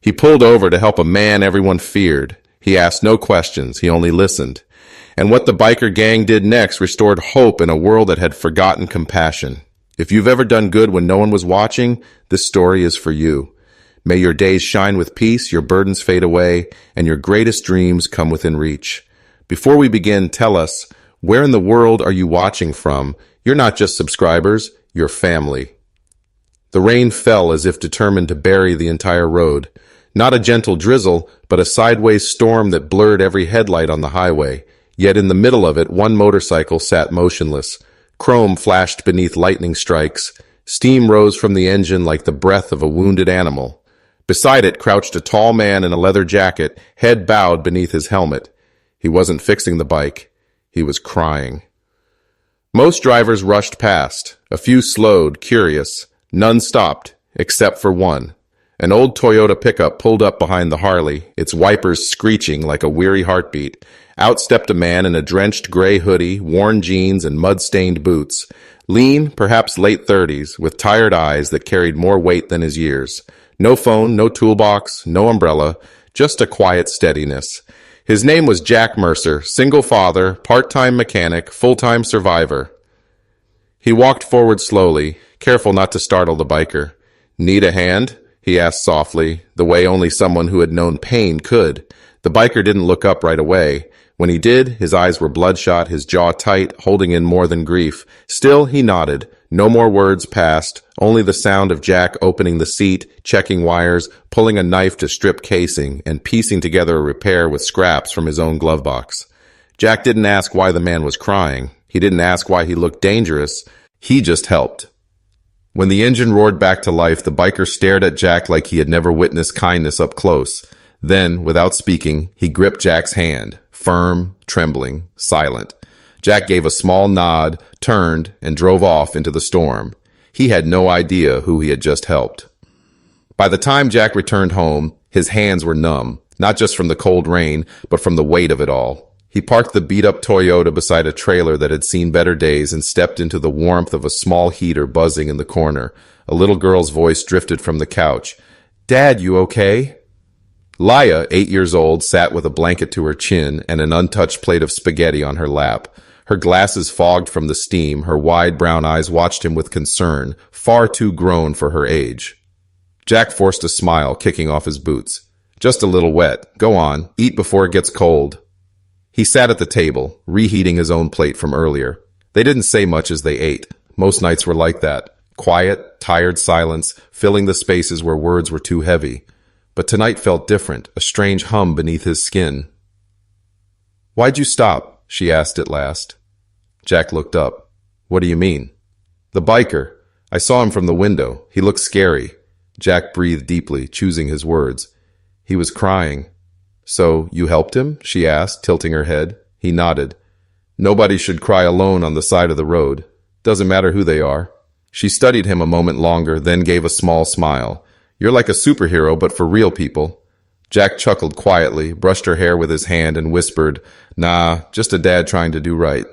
He pulled over to help a man everyone feared. He asked no questions, he only listened. And what the biker gang did next restored hope in a world that had forgotten compassion. If you've ever done good when no one was watching, this story is for you. May your days shine with peace, your burdens fade away, and your greatest dreams come within reach. Before we begin, tell us, where in the world are you watching from? You're not just subscribers, you're family. The rain fell as if determined to bury the entire road. Not a gentle drizzle, but a sideways storm that blurred every headlight on the highway. Yet in the middle of it, one motorcycle sat motionless. Chrome flashed beneath lightning strikes. Steam rose from the engine like the breath of a wounded animal. Beside it crouched a tall man in a leather jacket, head bowed beneath his helmet. He wasn't fixing the bike. He was crying. Most drivers rushed past. A few slowed, curious. None stopped, except for one. An old Toyota pickup pulled up behind the Harley, its wipers screeching like a weary heartbeat. Out stepped a man in a drenched gray hoodie, worn jeans, and mud-stained boots. Lean, perhaps late 30s, with tired eyes that carried more weight than his years. No phone, no toolbox, no umbrella, just a quiet steadiness. His name was Jack Mercer, single father, part-time mechanic, full-time survivor. He walked forward slowly, careful not to startle the biker. "Need a hand?" he asked softly, the way only someone who had known pain could. The biker didn't look up right away. When he did, his eyes were bloodshot, his jaw tight, holding in more than grief. Still, he nodded. No more words passed, only the sound of Jack opening the seat, checking wires, pulling a knife to strip casing, and piecing together a repair with scraps from his own glove box. Jack didn't ask why the man was crying. He didn't ask why he looked dangerous. He just helped. When the engine roared back to life, the biker stared at Jack like he had never witnessed kindness up close. Then, without speaking, he gripped Jack's hand, firm, trembling, silent. Jack gave a small nod, turned, and drove off into the storm. He had no idea who he had just helped. By the time Jack returned home, his hands were numb, not just from the cold rain, but from the weight of it all. He parked the beat-up Toyota beside a trailer that had seen better days and stepped into the warmth of a small heater buzzing in the corner. A little girl's voice drifted from the couch. "Dad, you okay?" Laya, 8 years old, sat with a blanket to her chin and an untouched plate of spaghetti on her lap. Her glasses fogged from the steam, her wide brown eyes watched him with concern, far too grown for her age. Jack forced a smile, kicking off his boots. "Just a little wet. Go on. Eat before it gets cold." He sat at the table, reheating his own plate from earlier. They didn't say much as they ate. Most nights were like that. Quiet, tired silence, filling the spaces where words were too heavy. But tonight felt different, a strange hum beneath his skin. "Why'd you stop?" she asked at last. Jack looked up. "What do you mean?" "The biker. I saw him from the window. He looked scary." Jack breathed deeply, choosing his words. "He was crying." "So, you helped him?" she asked, tilting her head. He nodded. "Nobody should cry alone on the side of the road. Doesn't matter who they are." She studied him a moment longer, then gave a small smile. "You're like a superhero, but for real people." Jack chuckled quietly, brushed her hair with his hand, and whispered, "Nah, just a dad trying to do right."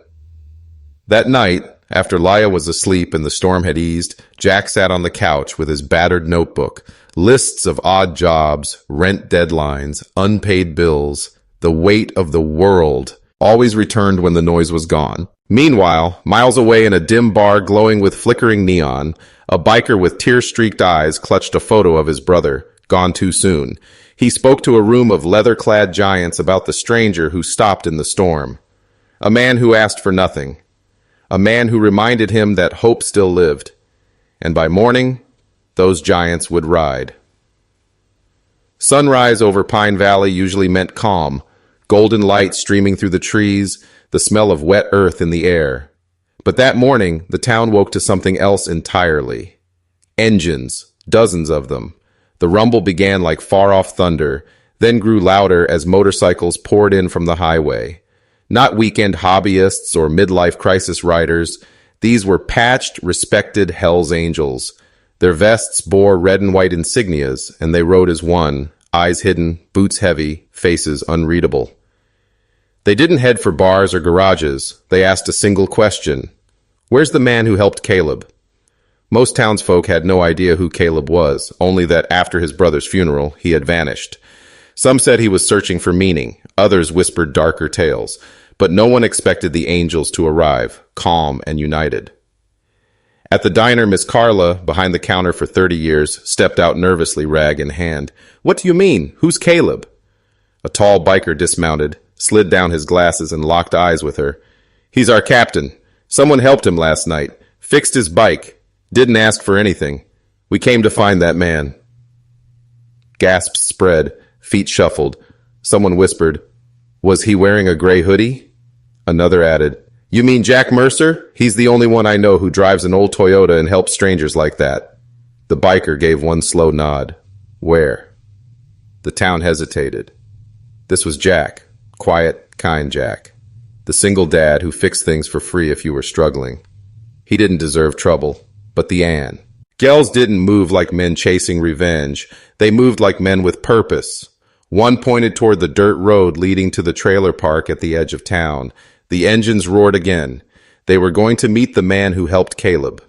That night, after Laya was asleep and the storm had eased, Jack sat on the couch with his battered notebook. Lists of odd jobs, rent deadlines, unpaid bills, the weight of the world, always returned when the noise was gone. Meanwhile, miles away in a dim bar glowing with flickering neon, a biker with tear-streaked eyes clutched a photo of his brother, gone too soon. He spoke to a room of leather-clad giants about the stranger who stopped in the storm. A man who asked for nothing. A man who reminded him that hope still lived. And by morning, those giants would ride. Sunrise over Pine Valley usually meant calm, golden light streaming through the trees, the smell of wet earth in the air. But that morning, the town woke to something else entirely. Engines, dozens of them. The rumble began like far-off thunder, then grew louder as motorcycles poured in from the highway. Not weekend hobbyists or midlife crisis riders. These were patched, respected Hell's Angels. Their vests bore red and white insignias, and they rode as one, eyes hidden, boots heavy, faces unreadable. They didn't head for bars or garages. They asked a single question. "Where's the man who helped Caleb?" Most townsfolk had no idea who Caleb was, only that after his brother's funeral, he had vanished. Some said he was searching for meaning, others whispered darker tales, but no one expected the angels to arrive, calm and united. At the diner, Miss Carla, behind the counter for 30 years, stepped out nervously, rag in hand. "What do you mean? Who's Caleb?" A tall biker dismounted, slid down his glasses, and locked eyes with her. "He's our captain. Someone helped him last night. Fixed his bike. Didn't ask for anything. We came to find that man." Gasps spread, feet shuffled. Someone whispered, "Was he wearing a gray hoodie?" Another added, "You mean Jack Mercer? He's the only one I know who drives an old Toyota and helps strangers like that." The biker gave one slow nod. "Where?" The town hesitated. This was Jack. Quiet, kind Jack. The single dad who fixed things for free if you were struggling. He didn't deserve trouble. But the Ann. Gels didn't move like men chasing revenge. They moved like men with purpose. One pointed toward the dirt road leading to the trailer park at the edge of town. The engines roared again. They were going to meet the man who helped Caleb.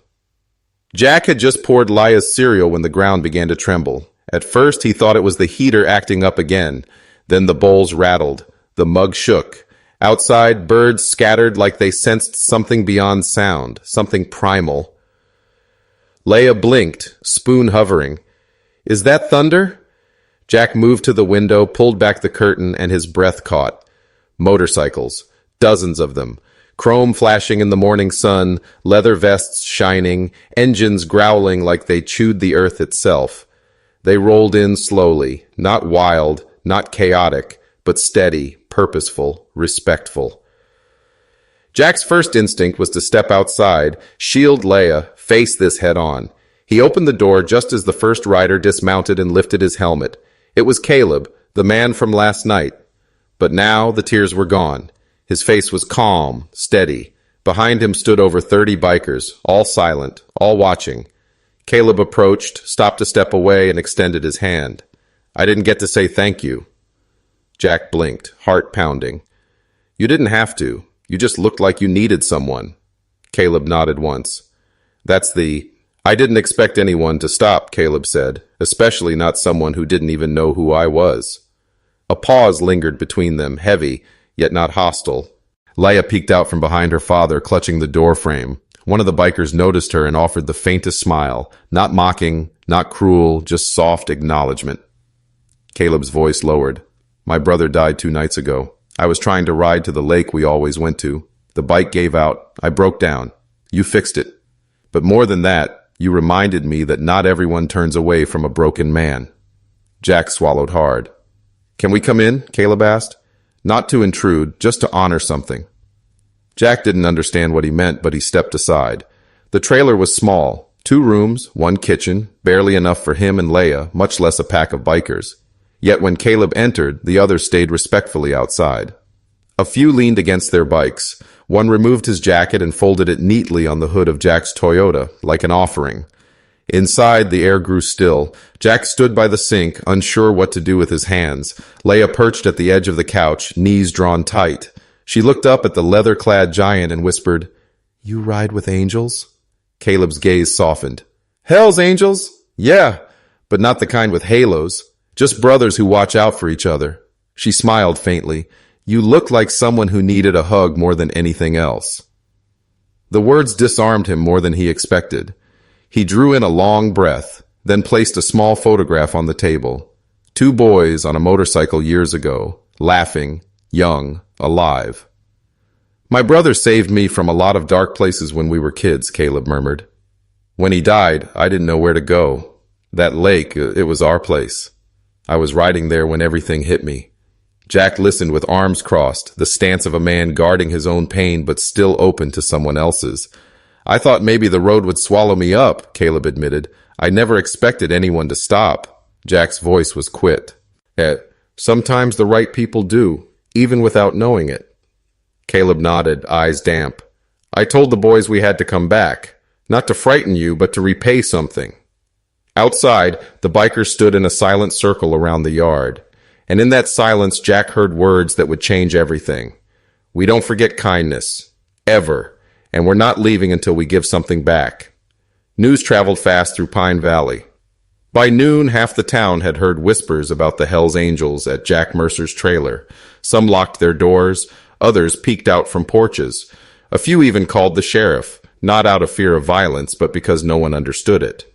Jack had just poured Laya's cereal when the ground began to tremble. At first, he thought it was the heater acting up again. Then the bowls rattled. The mug shook. Outside, birds scattered like they sensed something beyond sound, something primal. Leia blinked, spoon hovering. "Is that thunder?" Jack moved to the window, pulled back the curtain, and his breath caught. Motorcycles. Dozens of them. Chrome flashing in the morning sun, leather vests shining, engines growling like they chewed the earth itself. They rolled in slowly, not wild, not chaotic, but steady, purposeful, respectful. Jack's first instinct was to step outside, shield Leia, face this head on. He opened the door just as the first rider dismounted and lifted his helmet. It was Caleb, the man from last night. But now the tears were gone. His face was calm, steady. Behind him stood over 30 bikers, all silent, all watching. Caleb approached, stopped a step away, and extended his hand. "I didn't get to say thank you." Jack blinked, heart pounding. "You didn't have to. You just looked like you needed someone." Caleb nodded once. "That's the... I didn't expect anyone to stop," Caleb said, "especially not someone who didn't even know who I was." A pause lingered between them, heavy, yet not hostile. Leia peeked out from behind her father, clutching the door frame. One of the bikers noticed her and offered the faintest smile, not mocking, not cruel, just soft acknowledgement. Caleb's voice lowered. "My brother died 2 nights ago. I was trying to ride to the lake we always went to. The bike gave out. I broke down. You fixed it. But more than that, you reminded me that not everyone turns away from a broken man." Jack swallowed hard. "Can we come in?" Caleb asked. "Not to intrude, just to honor something." Jack didn't understand what he meant, but he stepped aside. The trailer was small. 2 rooms, 1 kitchen, barely enough for him and Leia, much less a pack of bikers. Yet when Caleb entered, the others stayed respectfully outside. A few leaned against their bikes. One removed his jacket and folded it neatly on the hood of Jack's Toyota, like an offering. Inside, the air grew still. Jack stood by the sink, unsure what to do with his hands. Leia perched at the edge of the couch, knees drawn tight. She looked up at the leather-clad giant and whispered, "You ride with angels?" Caleb's gaze softened. "Hell's angels? Yeah, but not the kind with halos. Just brothers who watch out for each other." She smiled faintly. "You look like someone who needed a hug more than anything else." The words disarmed him more than he expected. He drew in a long breath, then placed a small photograph on the table. 2 boys on a motorcycle years ago, laughing, young, alive. "My brother saved me from a lot of dark places when we were kids," Caleb murmured. "When he died, I didn't know where to go. That lake, it was our place. I was riding there when everything hit me." Jack listened with arms crossed, the stance of a man guarding his own pain but still open to someone else's. "I thought maybe the road would swallow me up," Caleb admitted. "I never expected anyone to stop." Jack's voice was quit. Sometimes the right people do, even without knowing it." Caleb nodded, eyes damp. "I told the boys we had to come back. Not to frighten you, but to repay something." Outside, the bikers stood in a silent circle around the yard. And in that silence, Jack heard words that would change everything. "We don't forget kindness. Ever. And we're not leaving until we give something back." News traveled fast through Pine Valley. By noon, half the town had heard whispers about the Hells Angels at Jack Mercer's trailer. Some locked their doors, others peeked out from porches. A few even called the sheriff, not out of fear of violence, but because no one understood it.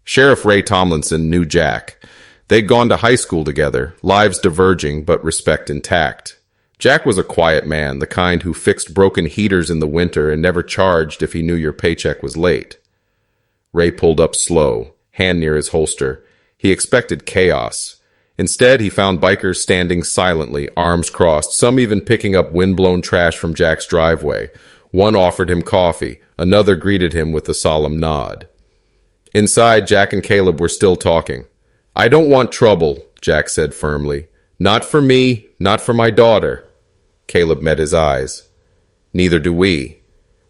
Sheriff Ray Tomlinson knew Jack. They'd gone to high school together, lives diverging but respect intact. Jack was a quiet man, the kind who fixed broken heaters in the winter and never charged if he knew your paycheck was late. Ray pulled up slow, hand near his holster. He expected chaos. Instead, he found bikers standing silently, arms crossed, some even picking up windblown trash from Jack's driveway. One offered him coffee. Another greeted him with a solemn nod. Inside, Jack and Caleb were still talking. "I don't want trouble," Jack said firmly. "Not for me, not for my daughter." Caleb met his eyes. "Neither do we.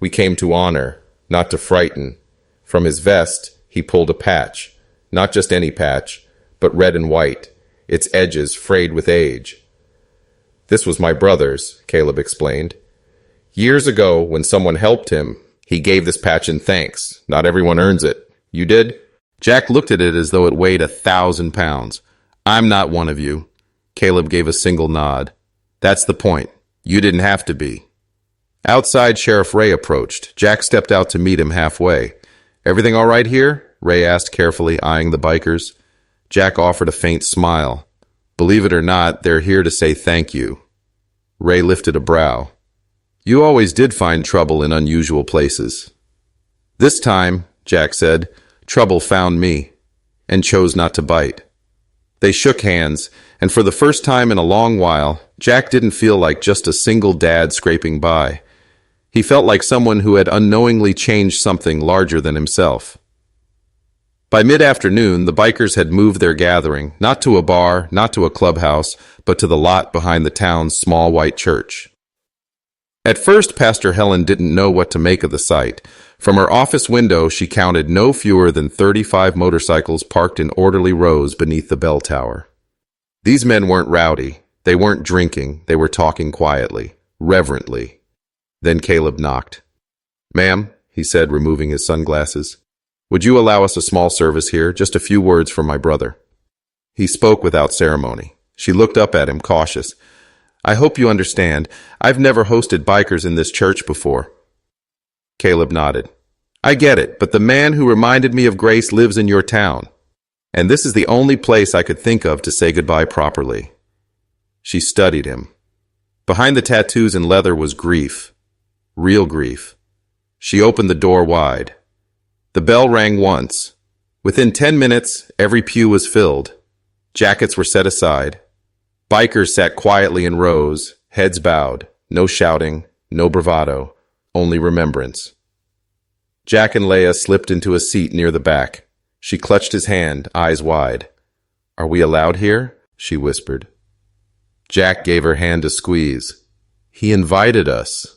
We came to honor, not to frighten." From his vest, he pulled a patch. Not just any patch, but red and white, its edges frayed with age. "This was my brother's," Caleb explained. "Years ago, when someone helped him, he gave this patch in thanks. Not everyone earns it. You did?" Jack looked at it as though it weighed 1,000 pounds. "I'm not one of you." Caleb gave a single nod. "That's the point. You didn't have to be." Outside, Sheriff Ray approached. Jack stepped out to meet him halfway. "Everything all right here?" Ray asked carefully, eyeing the bikers. Jack offered a faint smile. "Believe it or not, they're here to say thank you." Ray lifted a brow. "You always did find trouble in unusual places." "This time," Jack said, "trouble found me, and chose not to bite." They shook hands, and for the first time in a long while, Jack didn't feel like just a single dad scraping by. He felt like someone who had unknowingly changed something larger than himself. By mid-afternoon, the bikers had moved their gathering, not to a bar, not to a clubhouse, but to the lot behind the town's small white church. At first, Pastor Helen didn't know what to make of the sight. From her office window, she counted no fewer than 35 motorcycles parked in orderly rows beneath the bell tower. These men weren't rowdy. They weren't drinking. They were talking quietly, reverently. Then Caleb knocked. "Ma'am," he said, removing his sunglasses, "would you allow us a small service here? Just a few words from my brother." He spoke without ceremony. She looked up at him, cautious. "I hope you understand. I've never hosted bikers in this church before." Caleb nodded. "I get it, but the man who reminded me of Grace lives in your town, and this is the only place I could think of to say goodbye properly." She studied him. Behind the tattoos and leather was grief. Real grief. She opened the door wide. The bell rang once. Within 10 minutes, every pew was filled. Jackets were set aside. Bikers sat quietly in rows, heads bowed. No shouting, no bravado, only remembrance. Jack and Leia slipped into a seat near the back. She clutched his hand, eyes wide. "Are we allowed here?" she whispered. Jack gave her hand a squeeze. "He invited us."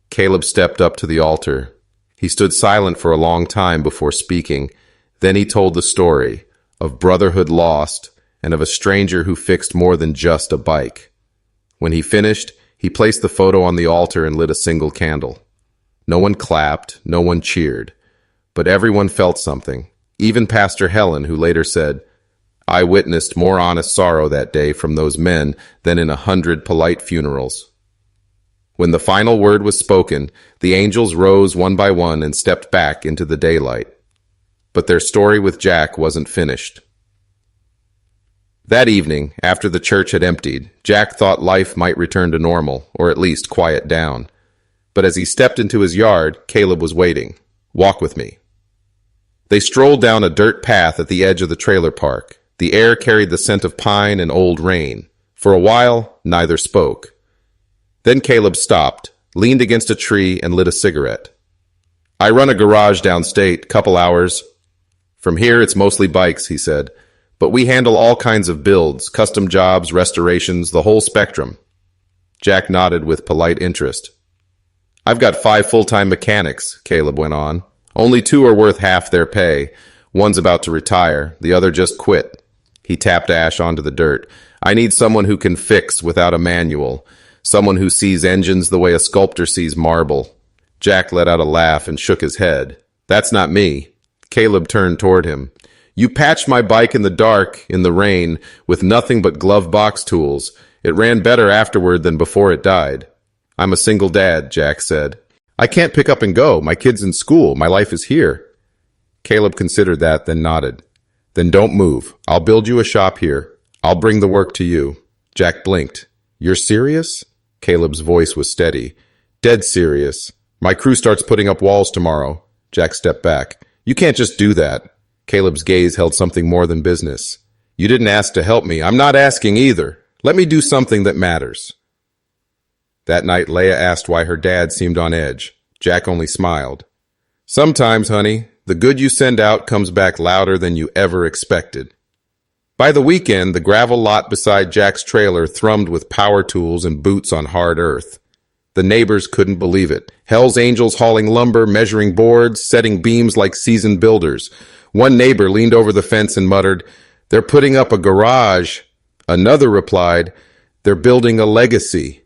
Caleb stepped up to the altar. He stood silent for a long time before speaking. Then he told the story of brotherhood lost and of a stranger who fixed more than just a bike. When he finished, he placed the photo on the altar and lit a single candle. No one clapped, no one cheered, but everyone felt something, even Pastor Helen, who later said, "I witnessed more honest sorrow that day from those men than in 100 polite funerals." When the final word was spoken, the angels rose one by one and stepped back into the daylight. But their story with Jack wasn't finished. That evening, after the church had emptied, Jack thought life might return to normal, or at least quiet down. But as he stepped into his yard, Caleb was waiting. "Walk with me." They strolled down a dirt path at the edge of the trailer park. The air carried the scent of pine and old rain. For a while, neither spoke. Then Caleb stopped, leaned against a tree, and lit a cigarette. "I run a garage downstate, couple hours. From here, it's mostly bikes," he said. "But we handle all kinds of builds, custom jobs, restorations, the whole spectrum." Jack nodded with polite interest. "I've got 5 full-time mechanics," Caleb went on. "Only 2 are worth half their pay. One's about to retire, the other just quit." He tapped ash onto the dirt. "I need someone who can fix without a manual, someone who sees engines the way a sculptor sees marble." Jack let out a laugh and shook his head. That's not me. Caleb turned toward him. You patched my bike in the dark, in the rain, with nothing but glove box tools. It ran better afterward than before it died. I'm a single dad, Jack said. I can't pick up and go. My kid's in school. My life is here. Caleb considered that, then nodded. Then don't move. I'll build you a shop here. I'll bring the work to you. Jack blinked. You're serious? Caleb's voice was steady. Dead serious. My crew starts putting up walls tomorrow. Jack stepped back. You can't just do that. Caleb's gaze held something more than business. You didn't ask to help me. I'm not asking either. Let me do something that matters. That night, Leia asked why her dad seemed on edge. Jack only smiled. Sometimes, honey, the good you send out comes back louder than you ever expected. By the weekend, the gravel lot beside Jack's trailer thrummed with power tools and boots on hard earth. The neighbors couldn't believe it. Hell's Angels hauling lumber, measuring boards, setting beams like seasoned builders. One neighbor leaned over the fence and muttered, "They're putting up a garage." Another replied, "They're building a legacy."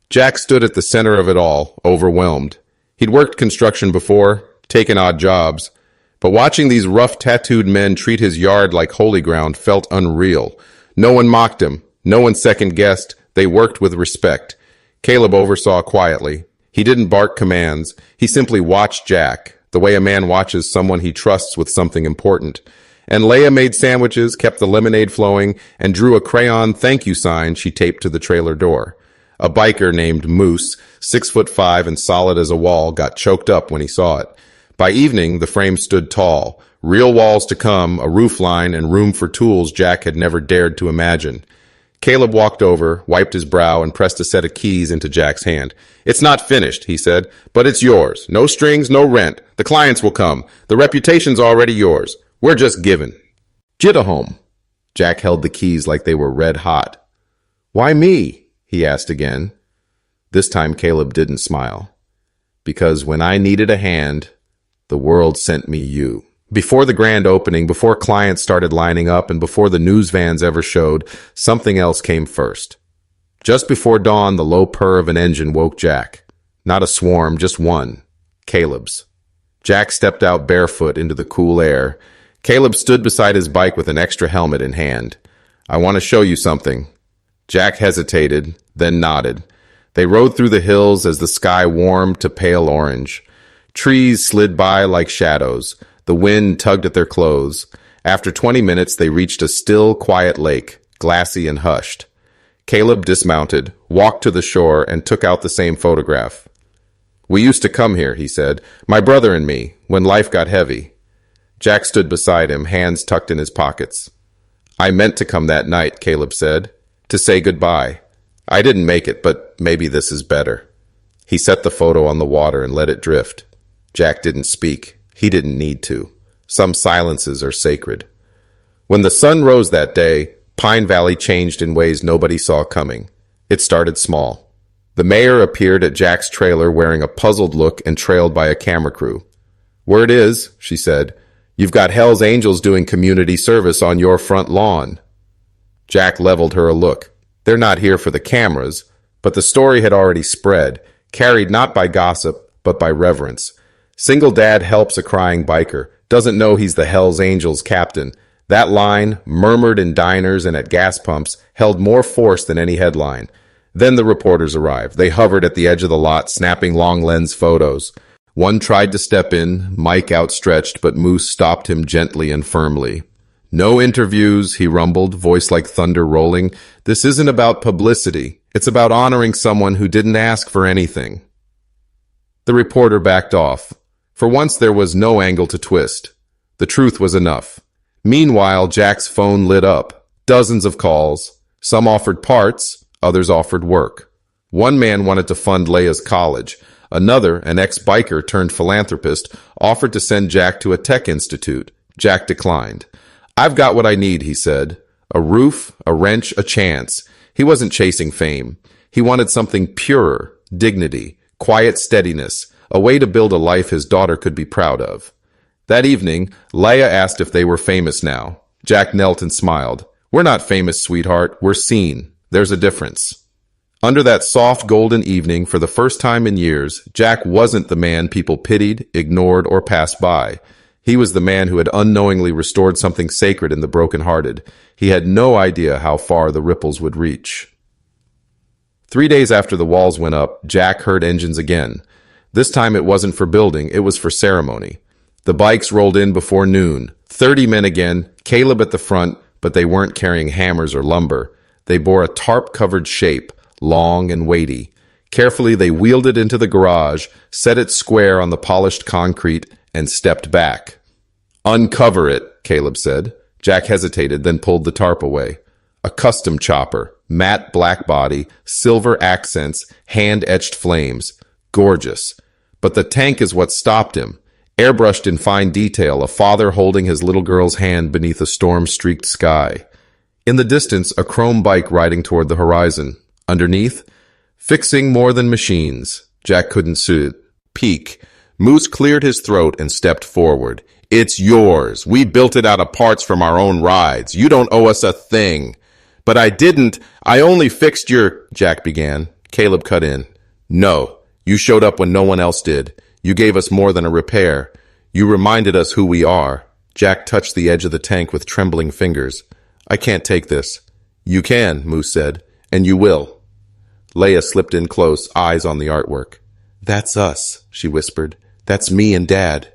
Jack stood at the center of it all, overwhelmed. He'd worked construction before, taken odd jobs, but watching these rough, tattooed men treat his yard like holy ground felt unreal. No one mocked him. No one second-guessed. They worked with respect. Caleb oversaw quietly. He didn't bark commands. He simply watched Jack, the way a man watches someone he trusts with something important. And Leia made sandwiches, kept the lemonade flowing, and drew a crayon thank you sign she taped to the trailer door. A biker named Moose, 6'5" and solid as a wall, got choked up when he saw it. By evening, the frame stood tall. Real walls to come, a roof line, and room for tools Jack had never dared to imagine. Caleb walked over, wiped his brow, and pressed a set of keys into Jack's hand. "It's not finished," he said, "but it's yours. No strings, no rent. The clients will come. The reputation's already yours. We're just giving." "Jittahome." Jack held the keys like they were red hot. "Why me?" he asked again. This time Caleb didn't smile. "Because when I needed a hand, the world sent me you." Before the grand opening, before clients started lining up, and before the news vans ever showed, something else came first. Just before dawn, the low purr of an engine woke Jack. Not a swarm, just one. Caleb's. Jack stepped out barefoot into the cool air. Caleb stood beside his bike with an extra helmet in hand. "I want to show you something." Jack hesitated, then nodded. They rode through the hills as the sky warmed to pale orange. Trees slid by like shadows. The wind tugged at their clothes. After 20 minutes, they reached a still, quiet lake, glassy and hushed. Caleb dismounted, walked to the shore, and took out the same photograph. "We used to come here," he said, "my brother and me, when life got heavy." Jack stood beside him, hands tucked in his pockets. "I meant to come that night," Caleb said, "to say goodbye. I didn't make it, but maybe this is better." He set the photo on the water and let it drift. Jack didn't speak. He didn't need to. Some silences are sacred. When the sun rose that day, Pine Valley changed in ways nobody saw coming. It started small. The mayor appeared at Jack's trailer wearing a puzzled look and trailed by a camera crew. "Word is," she said, "you've got Hell's Angels doing community service on your front lawn." Jack leveled her a look. They're not here for the cameras, but the story had already spread, carried not by gossip, but by reverence. Single dad helps a crying biker, doesn't know he's the Hell's Angels captain. That line, murmured in diners and at gas pumps, held more force than any headline. Then the reporters arrived. They hovered at the edge of the lot, snapping long lens photos. One tried to step in, mic outstretched, but Moose stopped him gently and firmly. "No interviews," he rumbled, voice like thunder rolling. "This isn't about publicity. It's about honoring someone who didn't ask for anything." The reporter backed off. For once there was no angle to twist. The truth was enough. Meanwhile, Jack's phone lit up. Dozens of calls. Some offered parts, others offered work. One man wanted to fund Leia's college. Another, an ex-biker turned philanthropist, offered to send Jack to a tech institute. Jack declined. "I've got what I need," he said. A roof, a wrench, a chance. He wasn't chasing fame. He wanted something purer, dignity, quiet steadiness, a way to build a life his daughter could be proud of. That evening, Leia asked if they were famous now. Jack knelt and smiled. "We're not famous, sweetheart. We're seen. There's a difference." Under that soft golden evening, for the first time in years, Jack wasn't the man people pitied, ignored, or passed by. He was the man who had unknowingly restored something sacred in the broken-hearted. He had no idea how far the ripples would reach. 3 days after the walls went up, Jack heard engines again. This time it wasn't for building, it was for ceremony. The bikes rolled in before noon. 30 men again, Caleb at the front, but they weren't carrying hammers or lumber. They bore a tarp-covered shape, long and weighty. Carefully, they wheeled it into the garage, set it square on the polished concrete, and stepped back. "Uncover it," Caleb said. Jack hesitated, then pulled the tarp away. A custom chopper, matte black body, silver accents, hand-etched flames. Gorgeous. But the tank is what stopped him. Airbrushed in fine detail, a father holding his little girl's hand beneath a storm-streaked sky. In the distance, a chrome bike riding toward the horizon. Underneath, "Fixing more than machines." Jack couldn't see it. Peak. Moose cleared his throat and stepped forward. "It's yours. We built it out of parts from our own rides. You don't owe us a thing." "But I didn't. I only fixed your—" Jack began. Caleb cut in. "No. You showed up when no one else did. You gave us more than a repair. You reminded us who we are." Jack touched the edge of the tank with trembling fingers. "I can't take this." "You can," Moose said. "And you will." Leia slipped in close, eyes on the artwork. "That's us," she whispered. "That's me and Dad."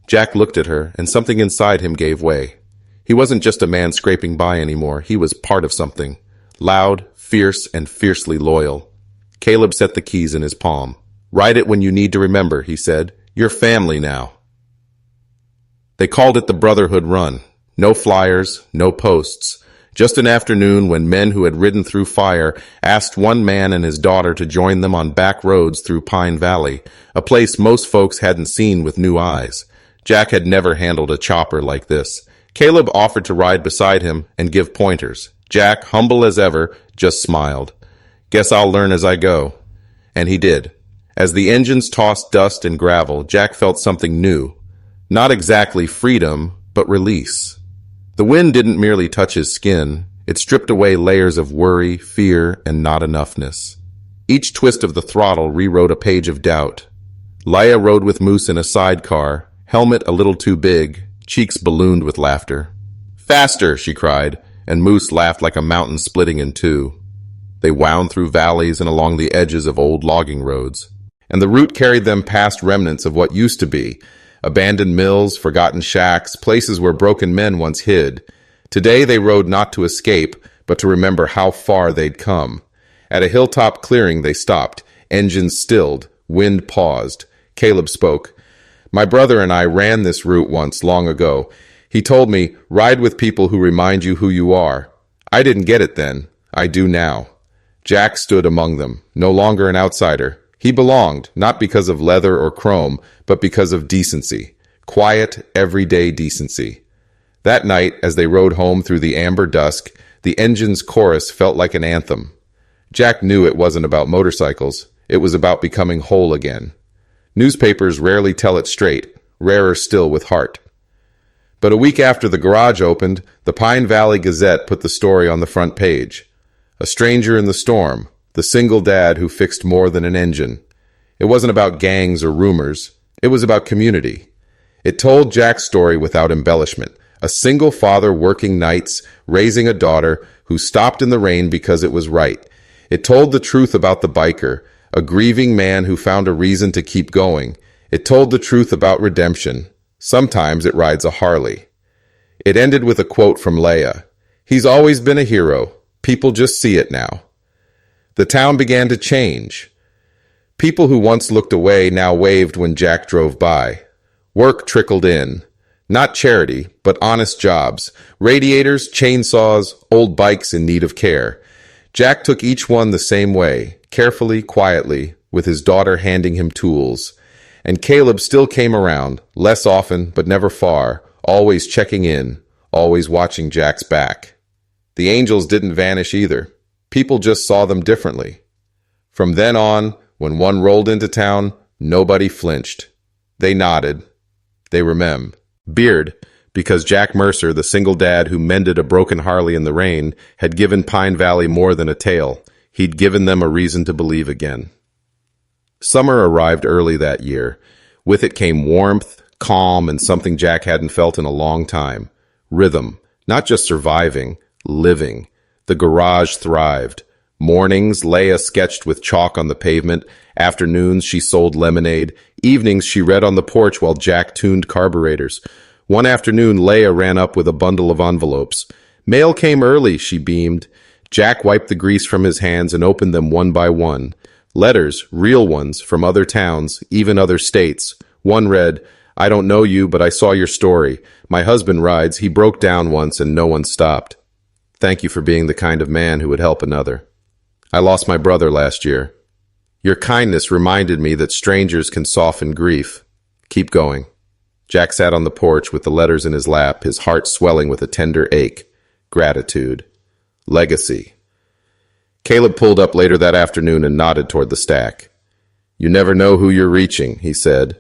Jack looked at her, and something inside him gave way. He wasn't just a man scraping by anymore. He was part of something. Loud, fierce, and fiercely loyal. Caleb set the keys in his palm. "Write it when you need to remember," he said. "You're family now." They called it the Brotherhood Run. No flyers, no posts. Just an afternoon when men who had ridden through fire asked one man and his daughter to join them on back roads through Pine Valley, a place most folks hadn't seen with new eyes. Jack had never handled a chopper like this. Caleb offered to ride beside him and give pointers. Jack, humble as ever, just smiled. "Guess I'll learn as I go." And he did. As the engines tossed dust and gravel, Jack felt something new. Not exactly freedom, but release. The wind didn't merely touch his skin. It stripped away layers of worry, fear, and not enoughness. Each twist of the throttle rewrote a page of doubt. Leia rode with Moose in a sidecar, helmet a little too big, cheeks ballooned with laughter. "Faster!" she cried, and Moose laughed like a mountain splitting in two. They wound through valleys and along the edges of old logging roads. And the route carried them past remnants of what used to be, abandoned mills, forgotten shacks, places where broken men once hid. Today they rode not to escape, but to remember how far they'd come. At a hilltop clearing they stopped, engines stilled, wind paused. Caleb spoke. "My brother and I ran this route once, long ago. He told me, ride with people who remind you who you are. I didn't get it then. I do now." Jack stood among them, no longer an outsider. He belonged, not because of leather or chrome, but because of decency. Quiet, everyday decency. That night, as they rode home through the amber dusk, the engine's chorus felt like an anthem. Jack knew it wasn't about motorcycles. It was about becoming whole again. Newspapers rarely tell it straight, rarer still with heart. But a week after the garage opened, the Pine Valley Gazette put the story on the front page. A stranger in the storm. The single dad who fixed more than an engine. It wasn't about gangs or rumors. It was about community. It told Jack's story without embellishment. A single father working nights, raising a daughter who stopped in the rain because it was right. It told the truth about the biker, a grieving man who found a reason to keep going. It told the truth about redemption. Sometimes it rides a Harley. It ended with a quote from Leia. "He's always been a hero. People just see it now." The town began to change. People who once looked away now waved when Jack drove by. Work trickled in. Not charity, but honest jobs. Radiators, chainsaws, old bikes in need of care. Jack took each one the same way, carefully, quietly, with his daughter handing him tools. And Caleb still came around, less often, but never far, always checking in, always watching Jack's back. The angels didn't vanish either. People just saw them differently. From then on, when one rolled into town, nobody flinched. They nodded. They remembered. Beard, because Jack Mercer, the single dad who mended a broken Harley in the rain, had given Pine Valley more than a tale. He'd given them a reason to believe again. Summer arrived early that year. With it came warmth, calm, and something Jack hadn't felt in a long time. Rhythm. Not just surviving, living. The garage thrived. Mornings, Leia sketched with chalk on the pavement. Afternoons, she sold lemonade. Evenings, she read on the porch while Jack tuned carburetors. One afternoon, Leia ran up with a bundle of envelopes. Mail came early, she beamed. Jack wiped the grease from his hands and opened them one by one. Letters, real ones, from other towns, even other states. One read, "I don't know you, but I saw your story. My husband rides. He broke down once and no one stopped. Thank you for being the kind of man who would help another. I lost my brother last year. Your kindness reminded me that strangers can soften grief. Keep going." Jack sat on the porch with the letters in his lap, his heart swelling with a tender ache. Gratitude. Legacy. Caleb pulled up later that afternoon and nodded toward the stack. "You never know who you're reaching," he said.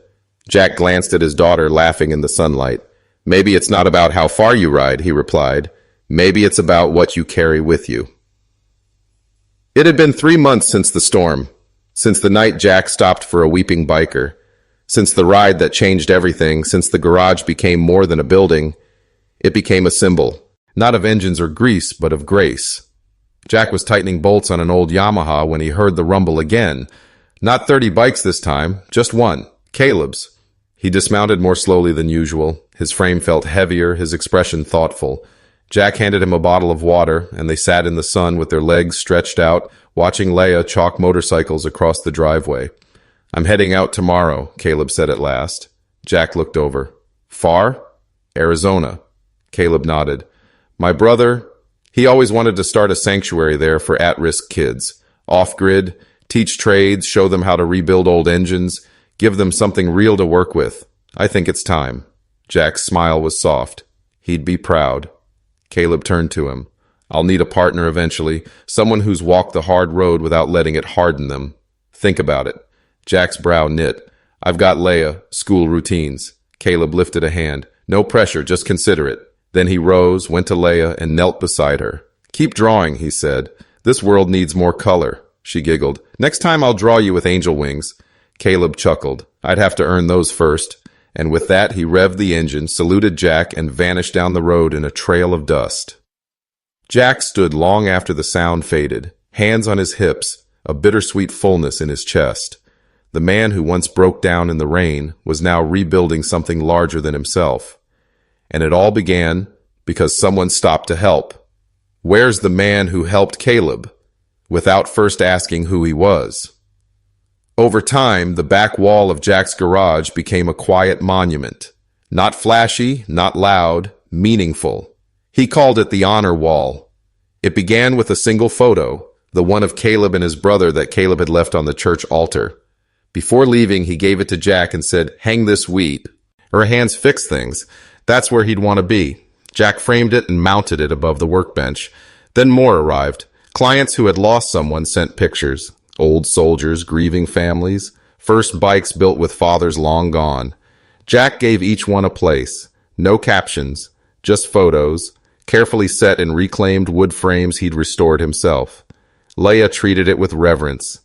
Jack glanced at his daughter, laughing in the sunlight. "Maybe it's not about how far you ride," he replied. "Maybe it's about what you carry with you." It had been 3 months since the storm, since the night Jack stopped for a weeping biker, since the ride that changed everything, since the garage became more than a building. It became a symbol, not of engines or grease, but of grace. Jack was tightening bolts on an old Yamaha when he heard the rumble again. Not 30 bikes this time, just one, Caleb's. He dismounted more slowly than usual. His frame felt heavier, his expression thoughtful. Jack handed him a bottle of water, and they sat in the sun with their legs stretched out, watching Leia chalk motorcycles across the driveway. "I'm heading out tomorrow," Caleb said at last. Jack looked over. "Far?" "Arizona." Caleb nodded. "My brother, he always wanted to start a sanctuary there for at-risk kids. Off-grid, teach trades, show them how to rebuild old engines, give them something real to work with. I think it's time." Jack's smile was soft. He'd be proud. Caleb turned to him. "I'll need a partner eventually, someone who's walked the hard road without letting it harden them. Think about it." Jack's brow knit. "I've got Leia, school routines." Caleb lifted a hand. "No pressure, just consider it." Then he rose, went to Leia, and knelt beside her. "Keep drawing," he said. "This world needs more color." She giggled. "Next time I'll draw you with angel wings." Caleb chuckled. "I'd have to earn those first." And with that, he revved the engine, saluted Jack, and vanished down the road in a trail of dust. Jack stood long after the sound faded, hands on his hips, a bittersweet fullness in his chest. The man who once broke down in the rain was now rebuilding something larger than himself. And it all began because someone stopped to help. Where's the man who helped Caleb? Without first asking who he was. Over time, the back wall of Jack's garage became a quiet monument. Not flashy, not loud, meaningful. He called it the honor wall. It began with a single photo, the one of Caleb and his brother that Caleb had left on the church altar. Before leaving, he gave it to Jack and said, "Hang this weep." Her hands fix things. That's where he'd want to be. Jack framed it and mounted it above the workbench. Then more arrived. Clients who had lost someone sent pictures. Old soldiers, grieving families, first bikes built with fathers long gone. Jack gave each one a place. No captions, just photos, carefully set in reclaimed wood frames he'd restored himself. Leia treated it with reverence.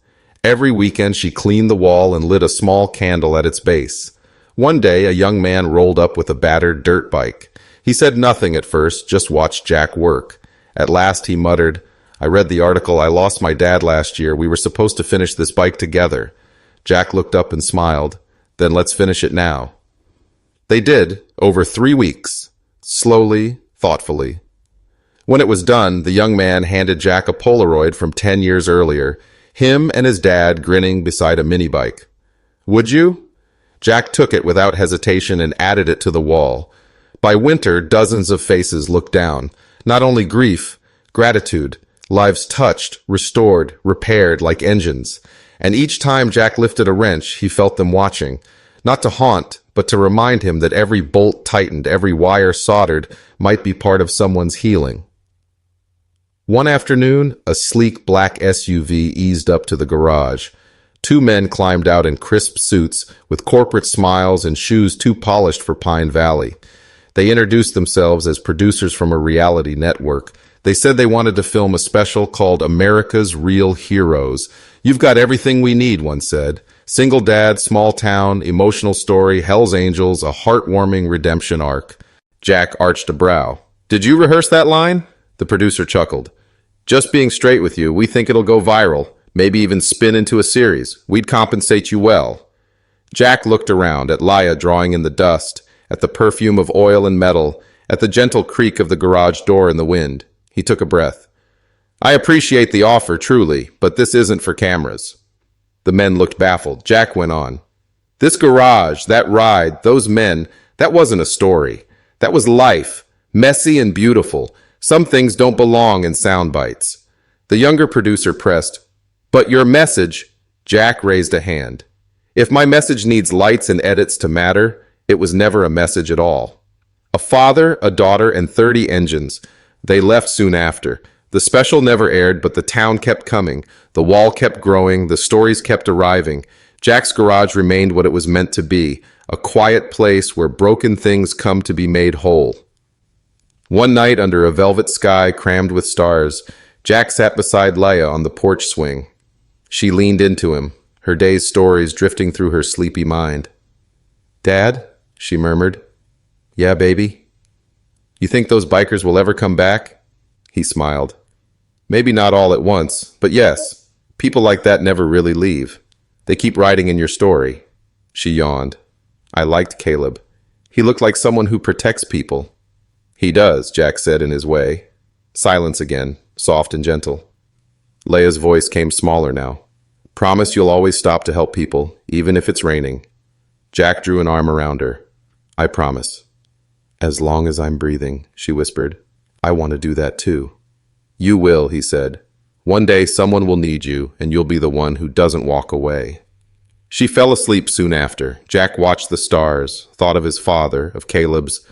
Every weekend she cleaned the wall and lit a small candle at its base. One day, a young man rolled up with a battered dirt bike. He said nothing at first, just watched Jack work. At last he muttered, "I read the article. I lost my dad last year. We were supposed to finish this bike together." Jack looked up and smiled. "Then let's finish it now." They did, over 3 weeks, slowly, thoughtfully. When it was done, the young man handed Jack a Polaroid from 10 years earlier, him and his dad grinning beside a mini bike. "Would you?" Jack took it without hesitation and added it to the wall. By winter, dozens of faces looked down. Not only grief, gratitude, lives touched, restored, repaired like engines. And each time Jack lifted a wrench, he felt them watching. Not to haunt, but to remind him that every bolt tightened, every wire soldered, might be part of someone's healing. One afternoon, a sleek black SUV eased up to the garage. 2 men climbed out in crisp suits, with corporate smiles and shoes too polished for Pine Valley. They introduced themselves as producers from a reality network. They said they wanted to film a special called America's Real Heroes. You've got everything we need, one said. Single dad, small town, emotional story, Hell's Angels, a heartwarming redemption arc. Jack arched a brow. Did you rehearse that line? The producer chuckled. Just being straight with you, we think it'll go viral, maybe even spin into a series. We'd compensate you well. Jack looked around at Laya drawing in the dust, at the perfume of oil and metal, at the gentle creak of the garage door in the wind. He took a breath. I appreciate the offer, truly, but this isn't for cameras. The men looked baffled. Jack went on. This garage, that ride, those men, that wasn't a story. That was life, messy and beautiful. Some things don't belong in sound bites. The younger producer pressed, but your message, Jack raised a hand. If my message needs lights and edits to matter, it was never a message at all. A father, a daughter, and 30 engines. They left soon after. The special never aired, but the town kept coming. The wall kept growing. The stories kept arriving. Jack's garage remained what it was meant to be, a quiet place where broken things come to be made whole. One night, under a velvet sky crammed with stars, Jack sat beside Leia on the porch swing. She leaned into him, her day's stories drifting through her sleepy mind. Dad, she murmured. Yeah, baby. You think those bikers will ever come back? He smiled. Maybe not all at once, but yes, people like that never really leave. They keep writing in your story. She yawned. I liked Caleb. He looked like someone who protects people. He does, Jack said in his way. Silence again, soft and gentle. Leia's voice came smaller now. Promise you'll always stop to help people, even if it's raining. Jack drew an arm around her. I promise. As long as I'm breathing, she whispered. I want to do that too. You will, he said. One day someone will need you, and you'll be the one who doesn't walk away. She fell asleep soon after. Jack watched the stars, thought of his father, of Caleb's,